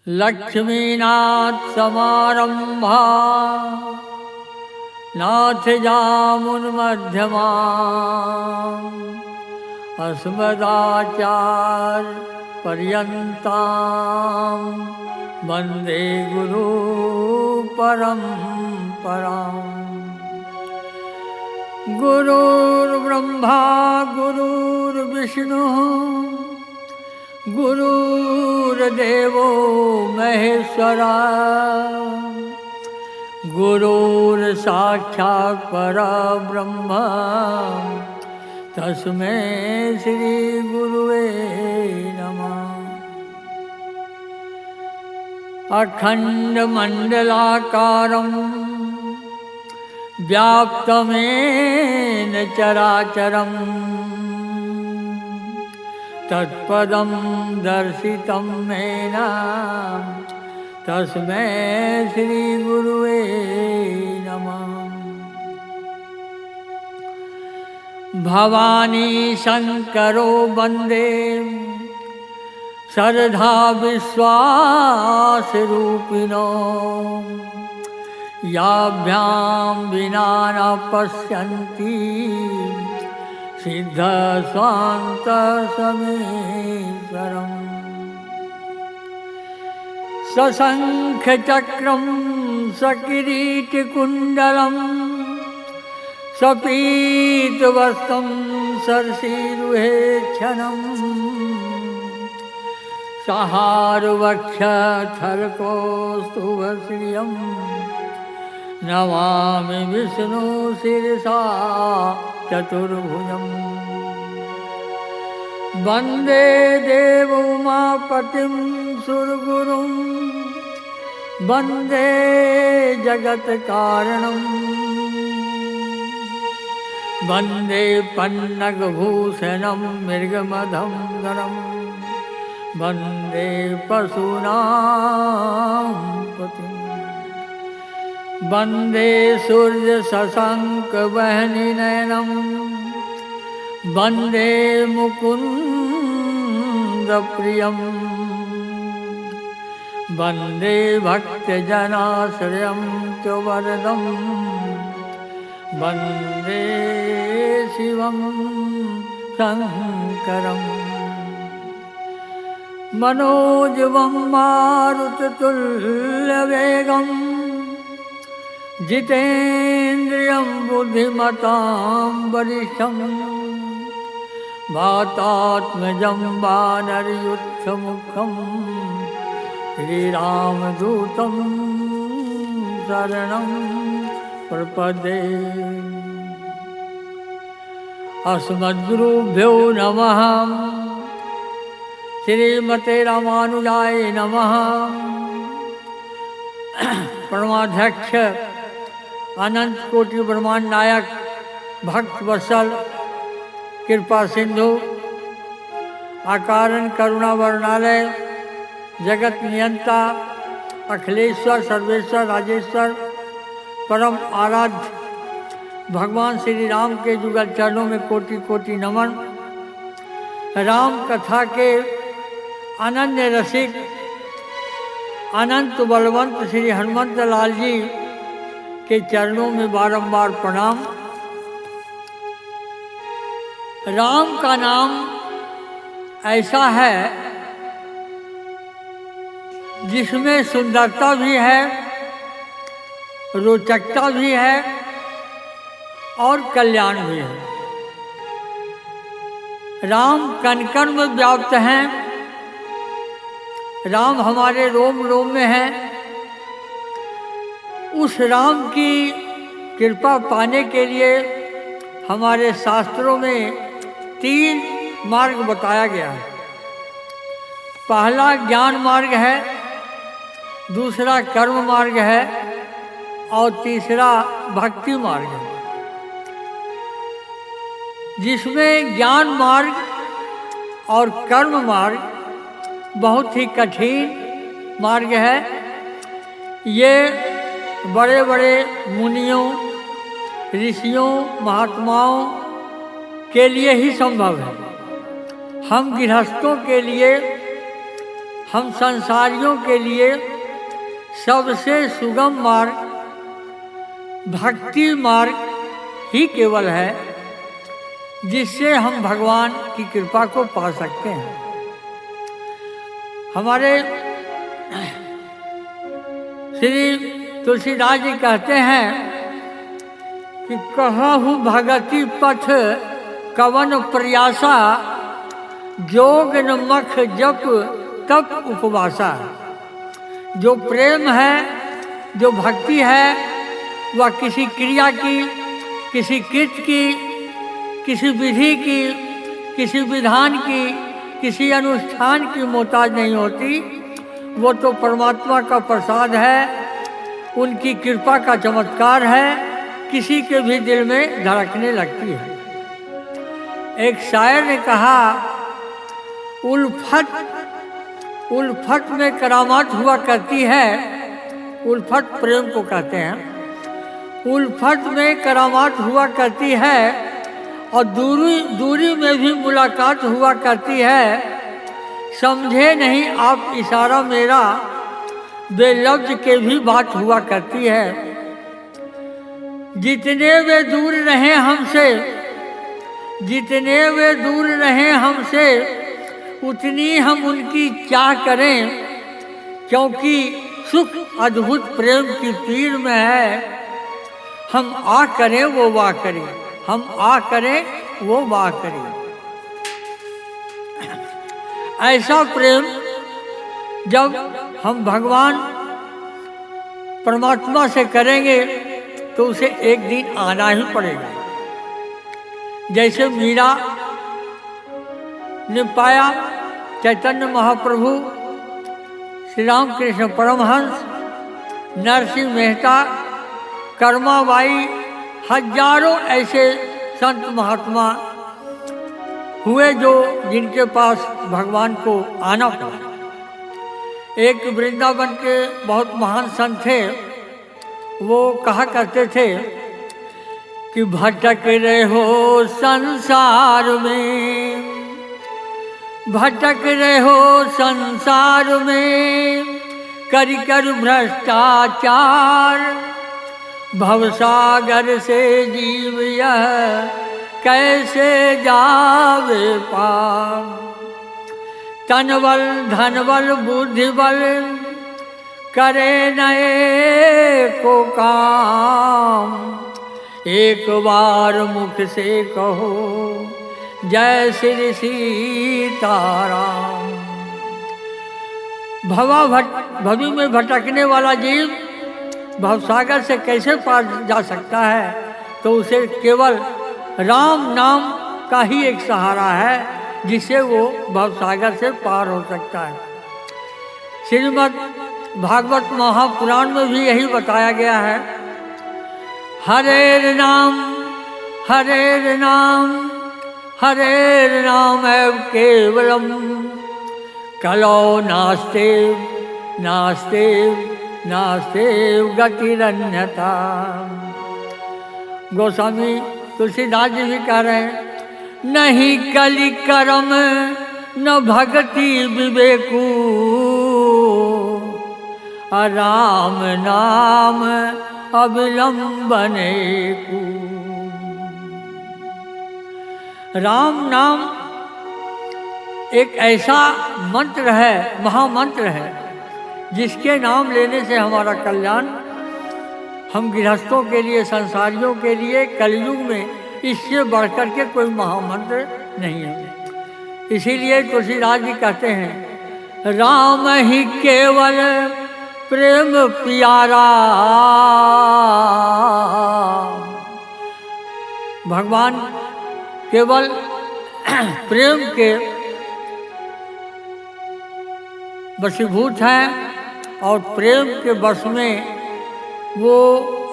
लक्ष्मीनाथ समारंभा नाथयामुनमध्यमा अस्मदाचार्य पर्यन्तां वन्दे गुरु परम्पराम्। गुरुर्ब्रह्मा गुरुर्विष्णुः गुरुर्देवो महेश्वरः गुरुर्साक्षात् परब्रह्म तस्मै श्री गुरुवे नमः। अखण्डमण्डलाकारं व्याप्तमेन चराचरं तत्पदं दर्शितं येन तस्मै श्री गुरुवे नमः। भवानी शंकरो वन्दे श्रद्धा विश्वास रूपिणो याभ्यां विना न पश्यन्ति सिद्धस्वान्तसमीश्वरम्। सशङ्खचक्रं सकिरीटकुण्डलं सपीतवस्त्रं शशिरुहेक्षणं सहारवक्षस्थलकौस्तुभश्रियं नमामि विष्णु शिरसा चतुर्भुजम्। वन्दे देवोमापतिं सुरगुरुं वन्दे जगत्कारणं वन्दे पन्नगभूषणं मृगमधं वन्दे पशूनां पतिं वन्दे सूर्यशशाङ्कवह्निनयनं वन्दे मुकुन्दप्रियं वन्दे भक्तजनाश्रयं च वरदं वन्दे शिवं शङ्करम्। मनोजवं मारुततुल्यवेगं जितेन्द्रियं बुद्धिमतां वरिष्ठं वातात्मजं वानरयूथमुखं श्रीरामदूतं शरणं प्रपद्ये। अस्मद्गुरुभ्यो नमः। श्रीमते रामानुजाय नमः। परमाध्यक्ष अनंत कोटि ब्रह्मांड नायक भक्त वत्सल कृपा सिंधु अकारण करुणा वर्णालय जगत नियंता अखिलेश्वर सर्वेश्वर राजेश्वर परम आराध्य भगवान श्री राम के जुगल चरणों में कोटि कोटि नमन। राम कथा के अनन्य रसिक अनंत बलवंत श्री हनुमंत लाल जी के चरणों में बारंबार प्रणाम। राम का नाम ऐसा है जिसमें सुंदरता भी है, रोचकता भी है और कल्याण भी है। राम कण कण में व्याप्त हैं। राम हमारे रोम रोम में हैं। उस राम की कृपा पाने के लिए हमारे शास्त्रों में 3 मार्ग बताया गया है। पहला ज्ञान मार्ग है, दूसरा कर्म मार्ग है और तीसरा भक्ति मार्ग है। जिसमें ज्ञान मार्ग और कर्म मार्ग बहुत ही कठिन मार्ग है। ये बड़े बड़े मुनियों ऋषियों महात्माओं के लिए ही संभव है। हम गृहस्थों के लिए हम संसारियों के लिए सबसे सुगम मार्ग भक्ति मार्ग ही केवल है, जिससे हम भगवान की कृपा को पा सकते हैं। हमारे श्री तुलसीदास जी कहते हैं कि कहहु भगति पथ कवन प्रयासा, जोग न मख जप तप उपवासा। जो प्रेम है, जो भक्ति है, वह किसी क्रिया की, किसी कृत की, किसी विधि की, किसी विधान की, किसी अनुष्ठान की मोहताज नहीं होती। वो तो परमात्मा का प्रसाद है, उनकी कृपा का चमत्कार है, किसी के भी दिल में धड़कने लगती है। एक शायर ने कहा, उल्फत में करामात हुआ करती है। उल्फत प्रेम को कहते हैं। उल्फत में करामात हुआ करती है और दूरी में भी मुलाकात हुआ करती है। समझे नहीं आप इशारा मेरा, बेलफ्ज के भी बात हुआ करती है। जितने वे दूर रहे हमसे, जितने वे दूर रहे हमसे, उतनी हम उनकी चाह करें, क्योंकि सुख अद्भुत प्रेम की पीर में है। हम आ करें वो वाह करें, हम आ करें वो वाह करें। ऐसा प्रेम जब हम भगवान परमात्मा से करेंगे तो उसे एक दिन आना ही पड़ेगा। जैसे मीरा ने पाया चैतन्य महाप्रभु, श्री रामकृष्ण परमहंस, नरसिंह मेहता, कर्माबाई, हजारों ऐसे संत महात्मा हुए जो जिनके पास भगवान को आना पड़ा। एक वृंदावन के बहुत महान संत थे, वो कहा करते थे कि भटक रहे हो संसार में, भटक रहे हो संसार में, कर कर भ्रष्टाचार, भवसागर से जीव यह कैसे जावे पार। तनबल धनबल बुद्धिबल करे नए को काम, एक बार मुख से कहो जय श्री सीताराम। भवी में भटकने वाला जीव भवसागर से कैसे पार जा सकता है? तो उसे केवल राम नाम का ही एक सहारा है, जिससे वो भवसागर से पार हो सकता है। श्रीमद् भागवत महापुराण में भी यही बताया गया है। हरेर नाम हरेर नाम हरेर नाम एव केवलम, कलो नास्ते नास्ते नास्ते गतिरन्यथा। गोस्वामी तुलसीदास जी भी कह रहे हैं, नहीं कलि कर्म न भक्ति विवेकू, राम नाम अविलंबने को। राम नाम एक ऐसा मंत्र है, महामंत्र है, जिसके नाम लेने से हमारा कल्याण, हम गृहस्थों के लिए, संसारियों के लिए कलयुग में इससे बढ़कर के कोई महामंत्र नहीं है। इसीलिए तुलसीदास जी कहते हैं, राम ही केवल प्रेम प्यारा। भगवान केवल प्रेम के वशीभूत हैं और प्रेम के वश में वो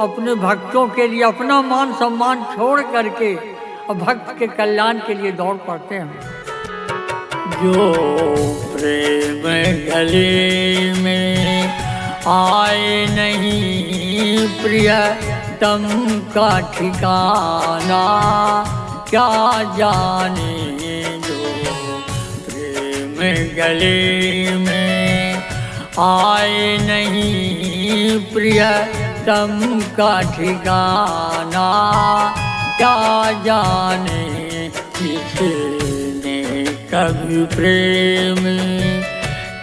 अपने भक्तों के लिए अपना मान सम्मान छोड़ करके और भक्त के कल्याण के लिए दौड़ पड़ते हैं। जो प्रेम गले में आए नहीं प्रिय तम का ठिकाना, क्या जाने जो प्रेम गले में आए नहीं प्रियतम का ठिकाना, क्या जाने किसने कभी प्रेम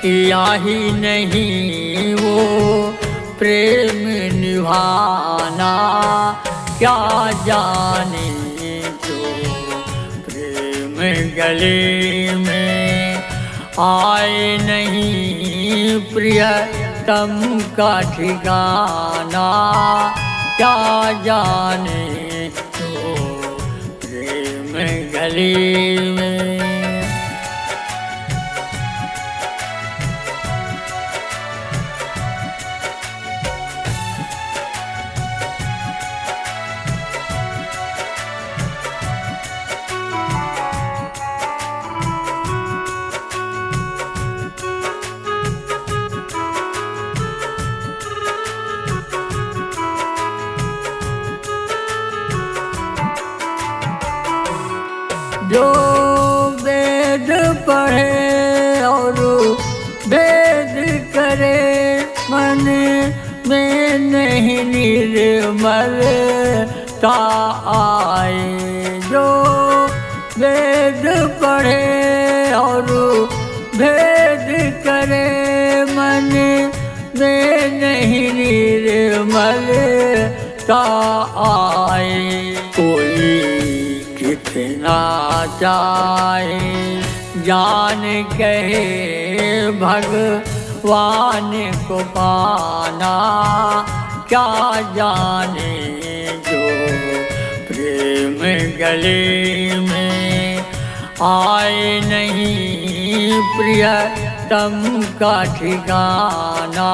किया ही नहीं वो प्रेम निभाना, क्या जाने जो प्रेम गले में आए नहीं प्रियतम का ठिकाना, क्या जाने जो प्रेम गले में। जो वेद पढ़े और वेद करे, मन में नहीं निर्मलता आए। जो वेद पढ़े और वेद करे, मन में नहीं निर्मलता आए। कोई कितना चाहे जान कहे भगवान को पाना, क्या जाने जो प्रेम गले में आए नहीं प्रियतम का ठिकाना,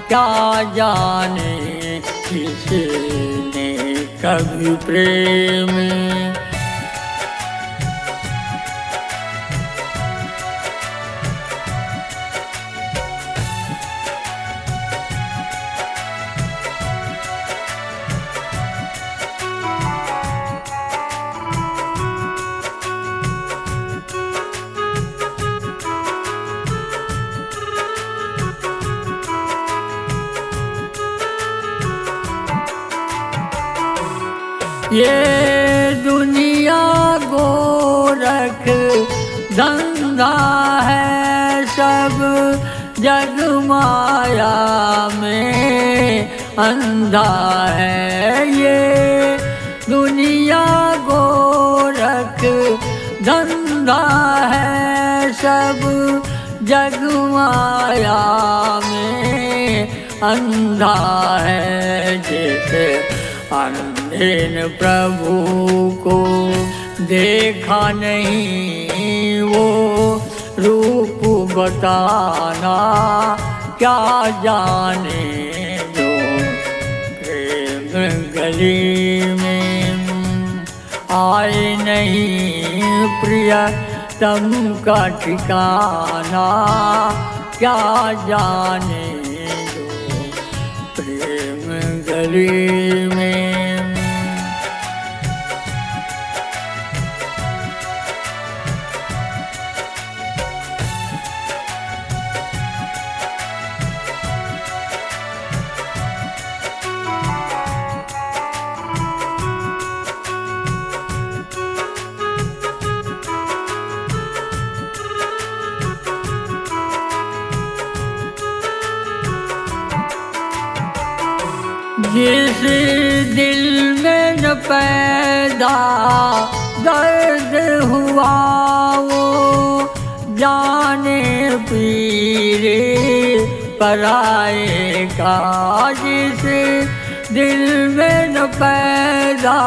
क्या जाने किसने कभी प्रेम। ये दुनिया गोरख धंधा है, सब जग माया में अंधा है। ये दुनिया गोरख धंधा है, सब जग माया में अंधा है। जैसे अंधे ने प्रभु को देखा नहीं, वो रूप बताना, क्या जाने जो प्रेम गली में आए नहीं प्रियतम का ठिकाना, क्या जाने जो प्रेम गली में। जिस दिल में न पैदा दर्द हुआ, वो जाने पीरे पराए का। जिस दिल में न पैदा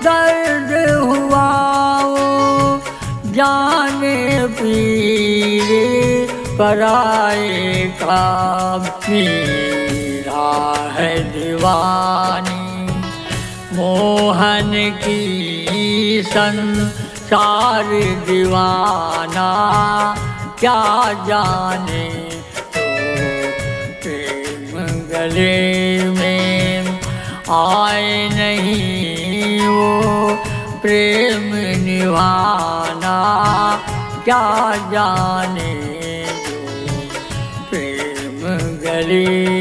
दर्द हुआ, वो जाने पीरे पराए का। है दीवानी मोहन की संसार दीवाना, क्या जाने तो प्रेम गले में आए नहीं वो प्रेम निभाना, क्या जाने जो चली।